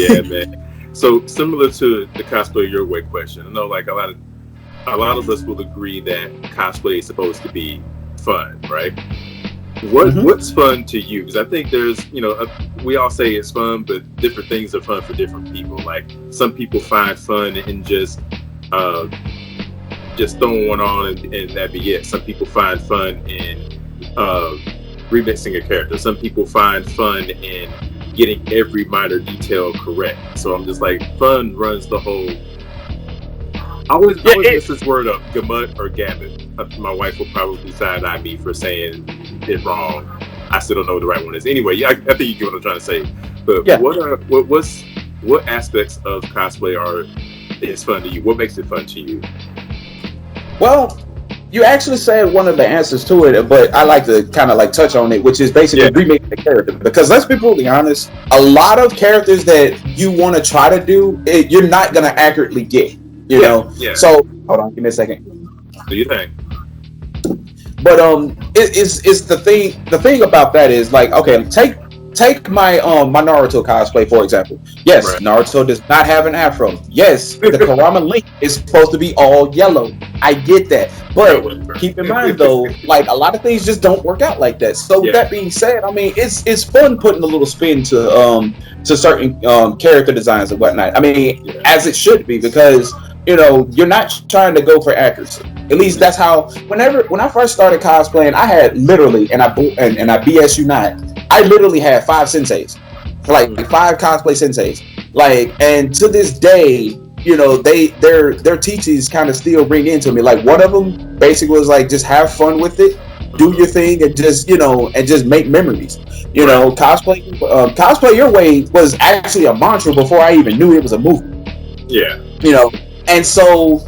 Yeah, man. So similar to the cosplay your way question, I know like a lot of us will agree that cosplay is supposed to be fun, right? What's fun to you? Because I think there's, we all say it's fun, but different things are fun for different people. Like some people find fun in just throwing one on and that be it. Some people find fun in remixing a character. Some people find fun in getting every minor detail correct. So I'm just like, fun runs the whole. I always miss this word up, gamut or gammon. My wife will probably side-eye me for saying it wrong. I still don't know what the right one is. Anyway, I think you get what I'm trying to say. But what aspects of cosplay is fun to you? What makes it fun to you? Well, you actually said one of the answers to it, but I like to kind of like touch on it, which is basically remaking the character. Because let's be brutally honest, a lot of characters that you want to try to do, you're not going to accurately get. You know, so hold on, give me a second. Do you think? But it's the thing. The thing about that is like, okay, take my my Naruto cosplay for example. Yes, right. Naruto does not have an afro. Yes, the Kurama Link is supposed to be all yellow. I get that, but keep in mind though, like a lot of things just don't work out like that. So with that being said, I mean, it's fun putting a little spin to certain character designs and whatnot. I mean, as it should be, because you're not trying to go for accuracy. At least that's how. When I first started cosplaying, I had literally, and I BS you not, I literally had 5 senseis, like 5 cosplay senseis. Like, and to this day, their teachings kind of still ring into me. Like one of them basically was like, just have fun with it, do your thing, and just make memories. Cosplay your way was actually a mantra before I even knew it was a movement. Yeah. And so,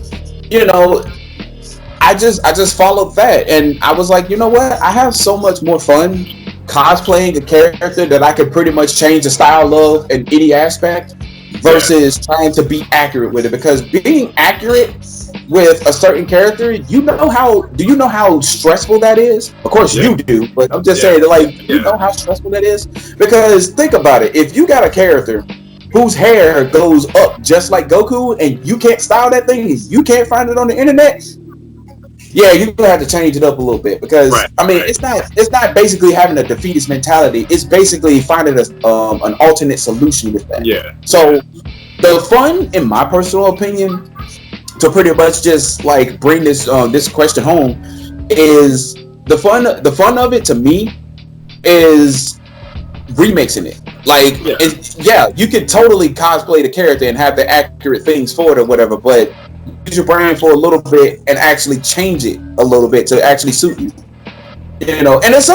I just followed that, and I was like, you know what? I have so much more fun cosplaying a character that I could pretty much change the style of in any aspect versus trying to be accurate with it. Because being accurate with a certain character, do you know how stressful that is? Of course you do, but I'm just saying, like, you know how stressful that is? Because think about it. If you got a character whose hair goes up just like Goku, and you can't style that thing, you can't find it on the internet, you're gonna have to change it up a little bit. Because it's not basically having a defeatist mentality. It's basically finding an alternate solution with that. So the fun, in my personal opinion, to pretty much just like bring this question home, is the fun of it to me is remixing it. Like, you could totally cosplay the character and have the accurate things for it or whatever, but use your brain for a little bit and actually change it a little bit to actually suit you. And there's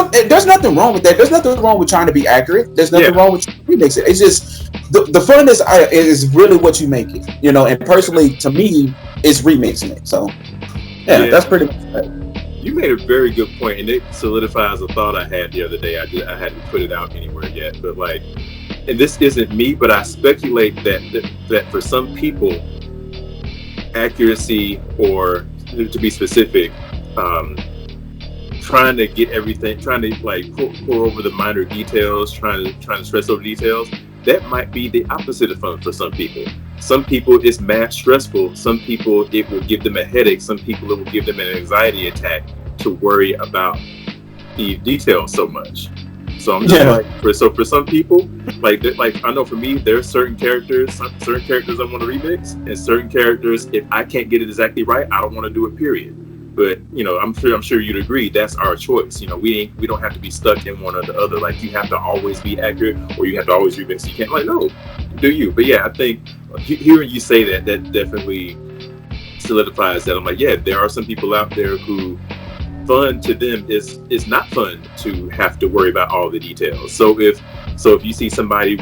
nothing wrong with that. There's nothing wrong with trying to be accurate. There's nothing wrong with remix it. It's just the fun is really what you make it. And personally, to me, it's remixing it. So that's pretty much it. You made a very good point, and it solidifies a thought I had the other day. I hadn't put it out anywhere yet, but like, and this isn't me, but I speculate that for some people, accuracy, or to be specific, trying to get everything, trying to like pour over the minor details, trying to stress over details, that might be the opposite of fun for some people. Some people it's mad stressful. Some people it will give them a headache. Some people it will give them an anxiety attack to worry about the details so much. So I'm just like, for some people, like I know for me, there's certain characters I want to remix, and certain characters, if I can't get it exactly right, I don't want to do it. Period. But I'm sure you'd agree that's our choice. We don't have to be stuck in one or the other. Like, you have to always be accurate, or you have to always remix. You can't, like, no, do you? But I think hearing you say that definitely solidifies that. I'm like, there are some people out there who fun to them is not fun to have to worry about all the details. So if you see somebody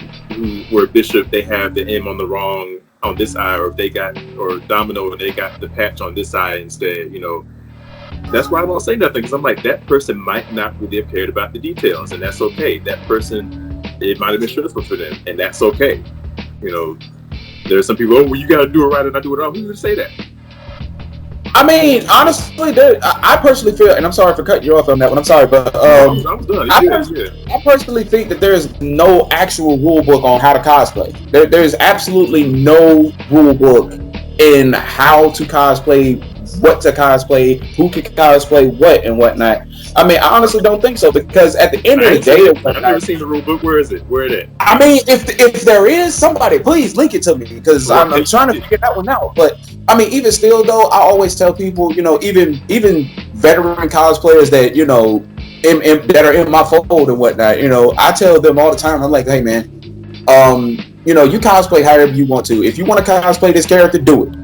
where Bishop, they have the M on this eye, or if they got, or Domino, and they got the patch on this eye instead, that's why I won't say nothing, because I'm like, that person might not really have cared about the details, and that's okay. That person, it might have been stressful for them, and that's okay. There's some people, well, you got to do it right and not do it wrong. Who's going to say that? I mean, honestly, I personally feel, and I'm sorry for cutting you off on that one. I'm sorry, but No, I was done. I personally think that there is no actual rule book on how to cosplay. There's absolutely no rule book in how to cosplay, what to cosplay, who can cosplay what and whatnot. I mean, I honestly don't think so, because at the end of the day, I've never seen the rule book. Where is it? Where it at? I mean, if there is, somebody please link it to me, because I'm trying to figure that one out. But I mean, even still though, I always tell people, even veteran cosplayers that that are in my fold and whatnot, I tell them all the time, I'm like, hey man, you cosplay however you want to. If you want to cosplay this character, do it.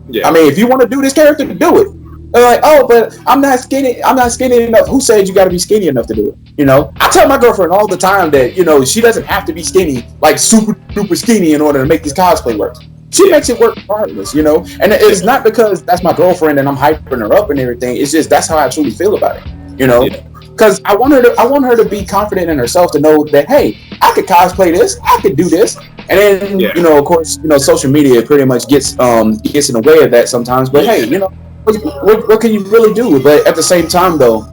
Yeah. I mean, if you want to do this character, do it. They're like, oh, but I'm not skinny. I'm not skinny enough. Who said you got to be skinny enough to do it? I tell my girlfriend all the time that she doesn't have to be skinny, like super duper skinny, in order to make this cosplay work. She makes it work regardless, and it's not because that's my girlfriend and I'm hyping her up and everything. It's just that's how I truly feel about it, because I want her to be confident in herself, to know that, hey, I could cosplay this, I could do this. And then of course, social media pretty much gets in the way of that sometimes. But hey, what can you really do? But at the same time, though,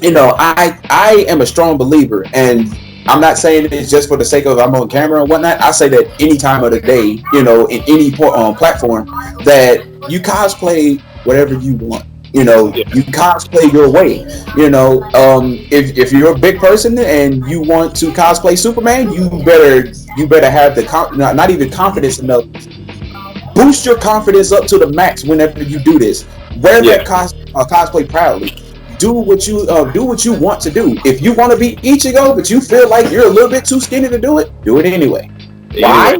I am a strong believer, and I'm not saying it's just for the sake of I'm on camera and whatnot. I say that any time of the day, in any platform, that you cosplay whatever you want. You cosplay your way. If you're a big person and you want to cosplay Superman, you better have the not even confidence enough. Boost your confidence up to the max whenever you do this. Wear that cosplay proudly. Do what you want to do. If you want to be Ichigo, but you feel like you're a little bit too skinny to do it anyway. Why?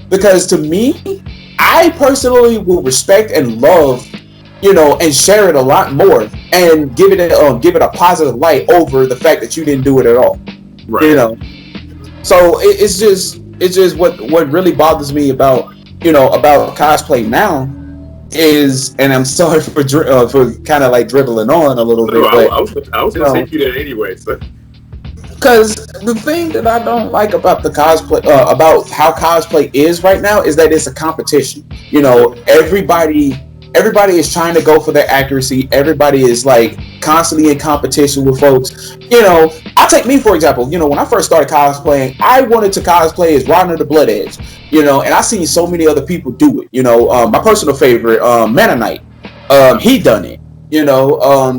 Because to me, I personally will respect and love, and share it a lot more, and give it a positive light over the fact that you didn't do it at all. Right. So it's just what really bothers me about cosplay now is, and I'm sorry for kind of like dribbling on a little bit. But I was gonna take you there anyway. So. Because the thing that I don't like about the cosplay, about how cosplay is right now, is that it's a competition. Everybody is trying to go for their accuracy. Everybody is like constantly in competition with folks. I'll take me for example. When I first started cosplaying, I wanted to cosplay as Rodner the Blood Edge. And I seen so many other people do it. My personal favorite, Mennonite, he done it.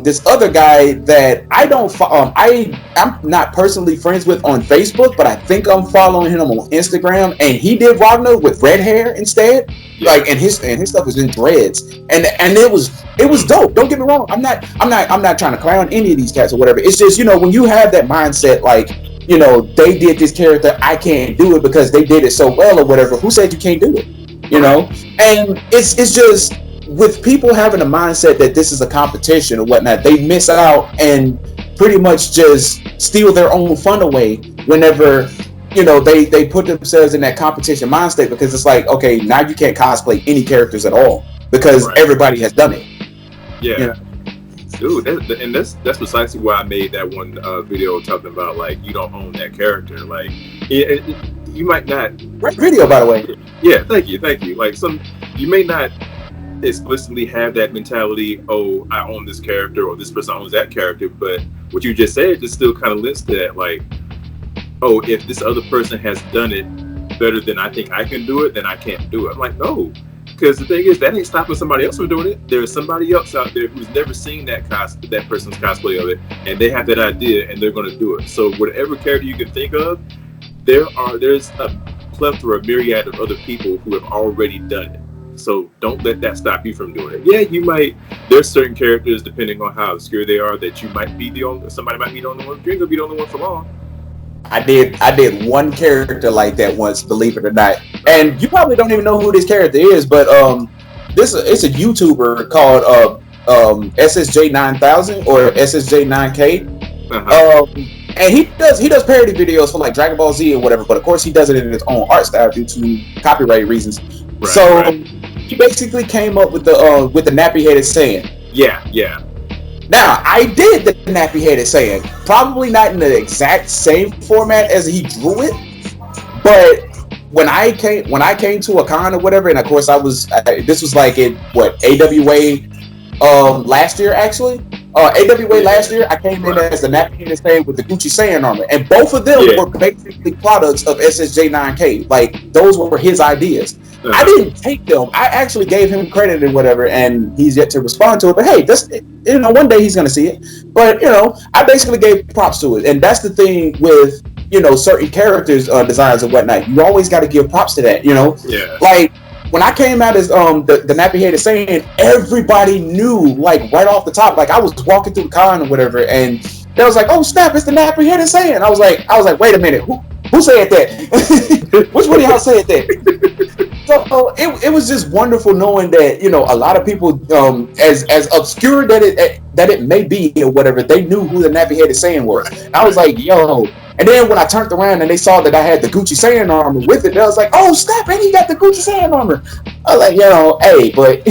This other guy that I don't, I'm not personally friends with on Facebook, but I think I'm following him on Instagram, and he did Rodner with red hair instead, and his stuff was in dreads, and it was dope. Don't get me wrong. I'm not trying to clown any of these cats or whatever. It's just when you have that mindset, like they did this character, I can't do it because they did it so well or whatever. Who said you can't do it? And it's just. With people having a mindset that this is a competition or whatnot, they miss out and pretty much just steal their own fun away whenever they put themselves in that competition mindset, because it's like, okay, now you can't cosplay any characters at all because everybody has done it. Yeah. Dude, and that's precisely why I made that one video talking about, like, you don't own that character. Like, you might not. Great video, by the way. Yeah, thank you. Like, you may not explicitly have that mentality, oh, I own this character or this person owns that character, but what you just said just still kind of links to that, like, oh, if this other person has done it better than I think I can do it, then I can't do it. I'm like, no, because the thing is, that ain't stopping somebody else from doing it. There's somebody else out there who's never seen that person's cosplay of it, and they have that idea and they're going to do it. So whatever character you can think of, there's a plethora, myriad of other people who have already done it. So don't let that stop you from doing it. Yeah, there's certain characters, depending on how obscure they are, that somebody might be the only one. You ain't gonna be the only one for long. I did one character like that once, believe it or not. And you probably don't even know who this character is, but it's a YouTuber called SSJ9000 or SSJ9K. And he does parody videos for like Dragon Ball Z or whatever, but of course he does it in his own art style due to copyright reasons. He basically came up with the nappy-headed Saiyan. Yeah. Now, I did the nappy-headed Saiyan. Probably not in the exact same format as he drew it, but when I came to a con or whatever, and of course this was like in AWA last year actually. AWA last year, I came in as the Navigator Saiyan with the Gucci Saiyan armor, and both of them were basically products of SSJ9K. Like those were his ideas. I didn't take them. I actually gave him credit and whatever, and he's yet to respond to it. But hey, just one day he's gonna see it. But I basically gave props to it, and that's the thing with certain characters designs and whatnot. You always got to give props to that. Like when I came out as the Nappy Headed Saiyan, everybody knew like right off the top. Like I was walking through the con or whatever, and they was like, "Oh snap, it's the Nappy Headed Saiyan." I was like, "Wait a minute, who said that? Which one of y'all said that?" So it was just wonderful knowing that a lot of people, as obscure that it may be or whatever, they knew who the Nappy Headed Saiyan was. And I was like, "Yo." And then when I turned around and they saw that I had the Gucci Saiyan armor with it, they was like, "Oh snap, and he got the Gucci Saiyan armor." I was like, hey, but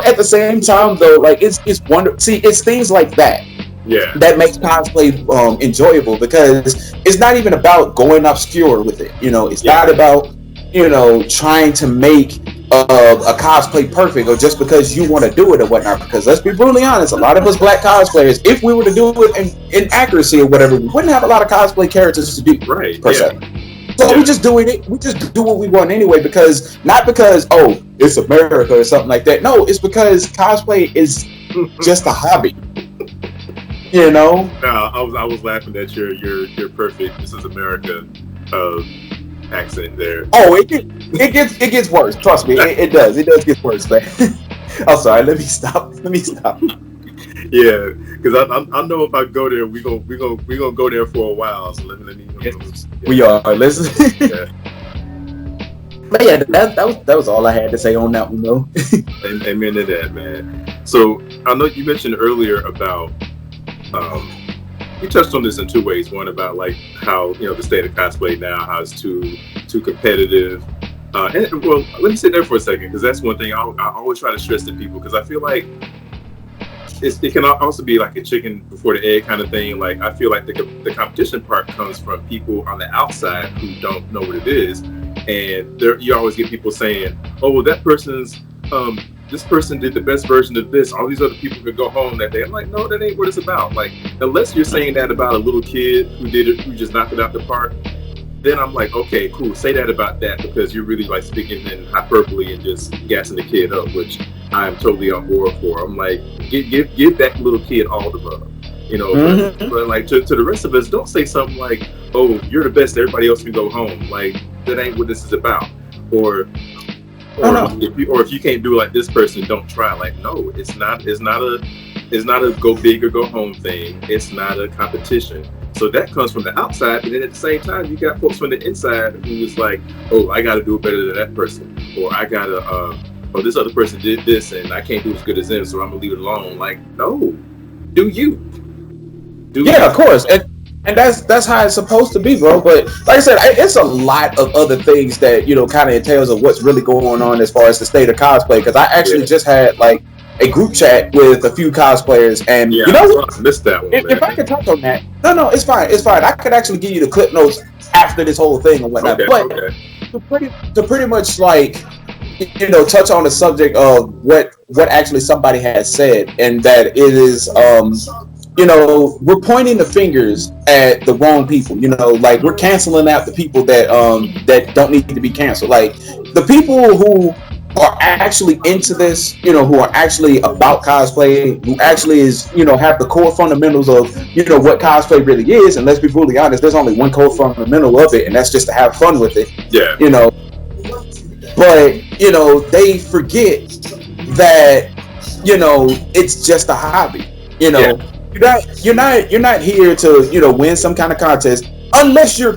at the same time though, like it's wonderful. See, it's things like that that makes cosplay enjoyable, because it's not even about going obscure with it. It's not about trying to make a cosplay perfect, or just because you want to do it or whatnot. Because let's be brutally honest, a lot of us black cosplayers, if we were to do it in accuracy or whatever, we wouldn't have a lot of cosplay characters to do per se. So we just doing it. We just do what we want anyway, not because it's America or something like that. No, it's because cosplay is just a hobby. No, I was laughing at your perfect "This is America" accent there. Oh, it gets worse. Trust me, it does. It does get worse, man. I'm sorry. Let me stop. Yeah, because I know if I go there, we gonna go there for a while. So let me. We are. Listen. But yeah, that was all I had to say on that one, though. Amen to that, man. So I know you mentioned earlier about. You touched on this in two ways. One about like how the state of cosplay now, how it's too competitive. And well, let me sit there for a second, because that's one thing I always try to stress to people, because I feel like it can also be like a chicken before the egg kind of thing. Like I feel like the competition part comes from people on the outside who don't know what it is, and you always get people saying, "Oh, well, that person's this person did the best version of this. All these other people could go home that day." I'm like, no, that ain't what it's about. Like, unless you're saying that about a little kid who just knocked it out the park, then I'm like, okay, cool. Say that about that, because you're really like speaking in hyperbole and just gassing the kid up, which I'm totally on board for. I'm like, give that little kid all the love, But like to the rest of us, don't say something like, "Oh, you're the best. Everybody else can go home." Like that ain't what this is about. Or if you can't do it like this person, don't try. Like, no, it's not a go big or go home thing. It's not a competition. So that comes from the outside, but then at the same time, you got folks from the inside who's like, "Oh, I got to do it better than that person," or "I gotta, this other person did this and I can't do as good as them, so I'm gonna leave it alone." Like, no, do you? Of course. And that's how it's supposed to be, bro. But like I said, it's a lot of other things that kind of entails of what's really going on as far as the state of cosplay. Because I actually just had like a group chat with a few cosplayers, and I missed that one. If I could touch on that, no, it's fine. I could actually give you the clip notes after this whole thing and whatnot. To pretty much like touch on the subject of what actually somebody has said, and that it is we're pointing the fingers at the wrong people. Like we're canceling out the people that don't need to be canceled. Like the people who are actually into this, who are actually about cosplay, who actually is, have the core fundamentals of, what cosplay really is. And let's be brutally honest, there's only one core fundamental of it, and that's just to have fun with it. Yeah. But they forget that, it's just a hobby. You're not here to win some kind of contest unless you're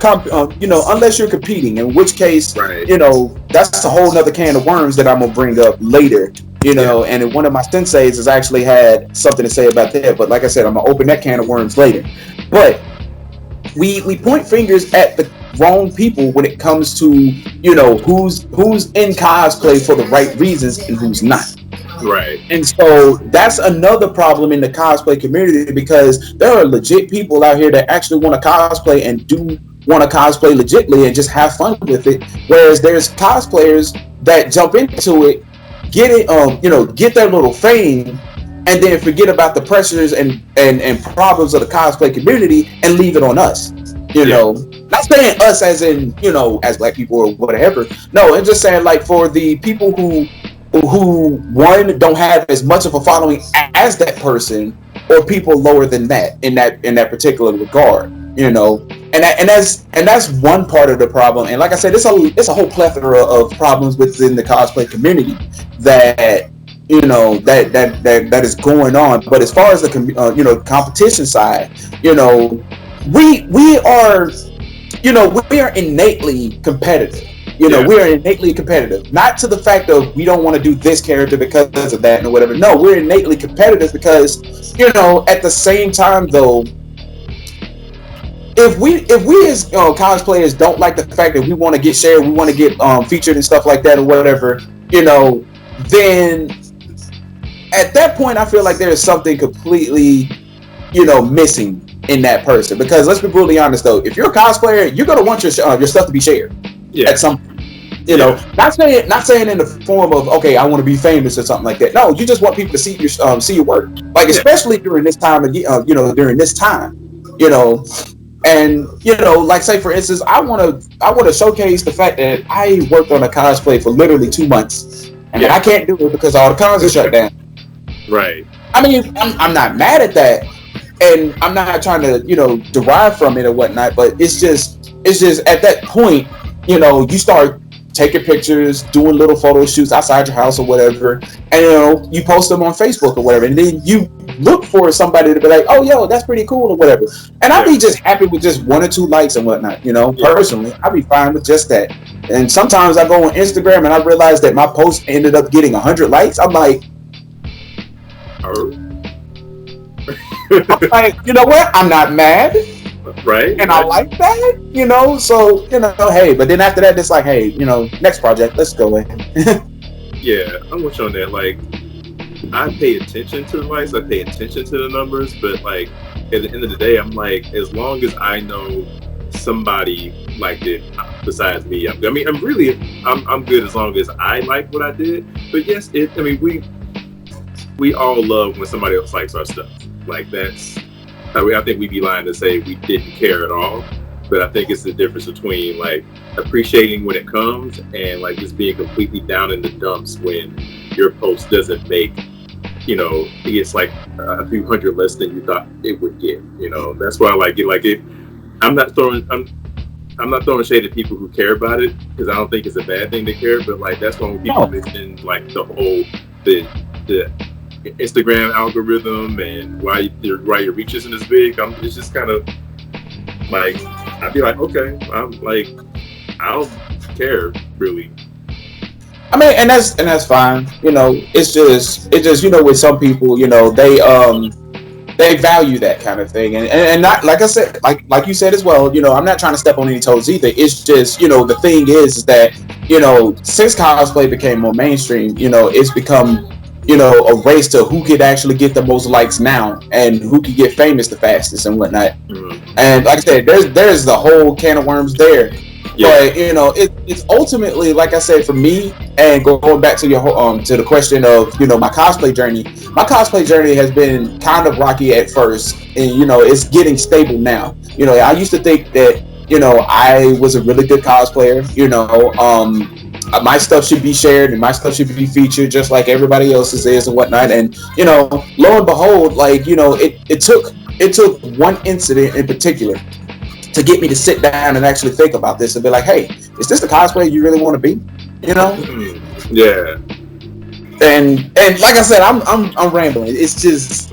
competing, in which case that's a whole nother can of worms that I'm gonna bring up later. And one of my senseis has actually had something to say about that, but like I said, I'm gonna open that can of worms later. But we point fingers at the wrong people when it comes to who's in cosplay for the right reasons and who's not. Right. And so that's another problem in the cosplay community, because there are legit people out here that actually want to cosplay and do want to cosplay legitly and just have fun with it. Whereas there's cosplayers that jump into it get it, get their little fame, and then forget about the pressures and problems of the cosplay community and leave it on us. Not saying us as in, as black people or whatever. No, I'm just saying like for the people who one don't have as much of a following as that person, or people lower than that in that particular regard. And that's one part of the problem. And like I said, it's a whole plethora of problems within the cosplay community that that is going on. But as far as the competition side, we are we are innately competitive. We are innately competitive. Not to the fact of we don't want to do this character because of that or whatever. No, we're innately competitive because at the same time though, if we as cosplayers don't like the fact that we want to get shared, we want to get featured and stuff like that or whatever, then at that point I feel like there is something completely missing in that person. Because let's be brutally honest though, if you're a cosplayer, you're gonna want your stuff to be shared at some point. Not saying in the form of, okay, I want to be famous or something like that. No, you just want people to see your work, like especially during this time of during this time, and like say for instance, I want to showcase the fact that I worked on a cosplay for literally 2 months, and I can't do it because all the cons are shut down. Right. I mean, I'm not mad at that, and I'm not trying to derive from it or whatnot, but it's just at that point, you start taking pictures, doing little photo shoots outside your house or whatever, and you post them on Facebook or whatever, and then you look for somebody to be like, oh yo, that's pretty cool or whatever, and I'll be just happy with just 1 or 2 likes and whatnot. Personally, I'll be fine with just that. And sometimes I go on Instagram and I realize that my post ended up getting 100 likes. I'm like, you know what? I'm not mad. Right. And I like that, so, hey, but then after that, it's like, hey, next project, let's go in. Yeah, I'm with you on that. Like, I pay attention to the likes, I pay attention to the numbers, but like, at the end of the day, I'm like, as long as I know somebody liked it besides me, I'm good as long as I like what I did. But yes, we all love when somebody else likes our stuff. Like I think we'd be lying to say we didn't care at all, but I think it's the difference between like appreciating when it comes and like just being completely down in the dumps when your post doesn't make, it gets like a few hundred less than you thought it would get. That's why I like it. Like I'm not throwing shade at people who care about it, because I don't think it's a bad thing to care. But like that's why when people mention like the Instagram algorithm and why your reach isn't as big, it's just kind of like, I'd be like, okay, I'm like, I don't care really. I mean, and that's fine. It's just with some people, they value that kind of thing, and not, like I said, like you said as well. I'm not trying to step on any toes either. It's just the thing is that since cosplay became more mainstream, it's become a race to who could actually get the most likes now and who could get famous the fastest and whatnot. Mm-hmm. And like I said, there's the whole can of worms there. Yeah. But it's ultimately, like I said, for me, and going back to your to the question of my cosplay journey. My cosplay journey has been kind of rocky at first, and it's getting stable now. I used to think that I was a really good cosplayer. My stuff should be shared and my stuff should be featured just like everybody else's is and whatnot. And lo and behold, like it took one incident in particular to get me to sit down and actually think about this and be like, hey, is this the cosplay you really want to be? Yeah. And like I said, I'm rambling. It's just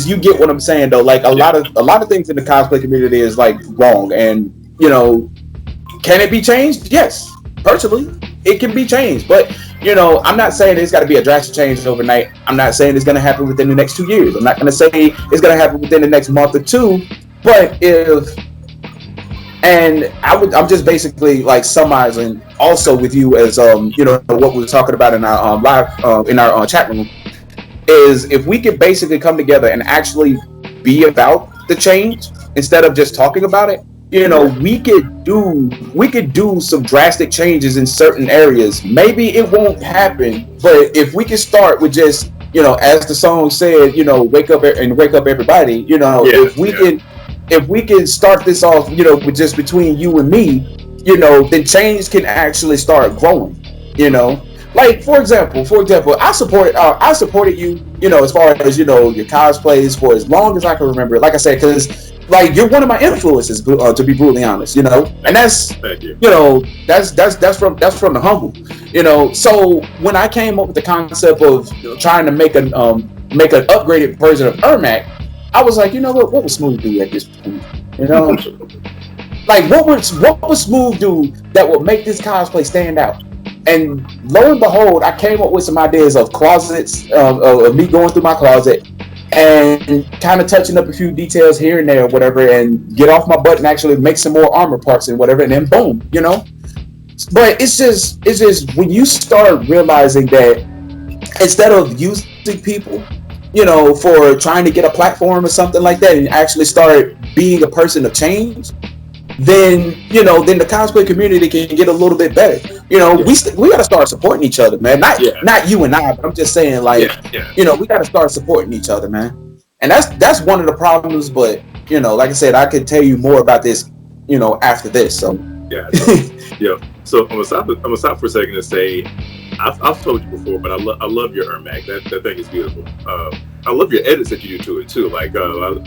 you get what I'm saying though. Like a lot of things in the cosplay community is like wrong, and can it be changed? Yes, personally, it can be changed. But I'm not saying it's got to be a drastic change overnight. I'm not saying it's going to happen within the next 2 years. I'm not going to say it's going to happen within the next month or two. But I'm just basically like summarizing also with you as what we were talking about in our live in our chat room, is if we could basically come together and actually be about the change instead of just talking about it, you know, Yeah. we could do some drastic changes in certain areas. Maybe it won't happen, but if we can start with just, you know, as the song said, you know, wake up everybody, you know, Yeah. Yeah. if we can start this off, you know, with just between you and me, you know, then change can actually start growing, you know. Like for example, I supported you, you know, as far as, you know, your cosplays for as long as I can remember. Like I said, because like you're one of my influences, to be brutally honest, you know, and Thank you. that's, Thank you. you know, that's from the humble, you know. So when I came up with the concept of, you know, trying to make an upgraded version of Ermac, I was like, you know what would Smoove do at this point, you know, like what would Smoove do that would make this cosplay stand out? And lo and behold, I came up with some ideas of closets, of me going through my closet and kind of touching up a few details here and there, or whatever, and get off my butt and actually make some more armor parts and whatever, and then boom, you know. But it's just when you start realizing that instead of using people, you know, for trying to get a platform or something like that, and actually start being a person of change, then, you know, then the cosplay community can get a little bit better. You know, Yeah. we got to start supporting each other, man. Not Yeah. not you and I, but I'm just saying, like, Yeah. Yeah. you know, we got to start supporting each other, man. And that's one of the problems. But, you know, like I said, I could tell you more about this, you know, after this. So Gotcha. Yeah. So I'm gonna stop for a second and say, I've told you before, but I love your Ermac. That thing is beautiful. I love your edits that you do to it too. Like,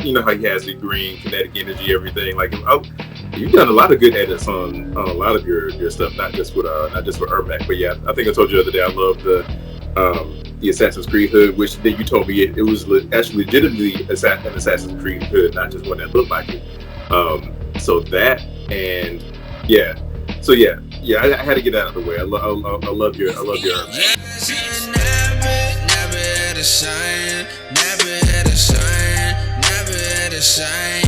you know how he has the green kinetic energy, everything. Like, you've done a lot of good edits on a lot of your stuff, not just with Ermac. But yeah, I think I told you the other day I love the Assassin's Creed hood, which then you told me it was actually legitimately an Assassin's Creed hood, not just one that looked like it. So that, and yeah, so yeah, I had to get that out of the way. I love your Ermac. Never had a sign, never had a sign, never had a sign.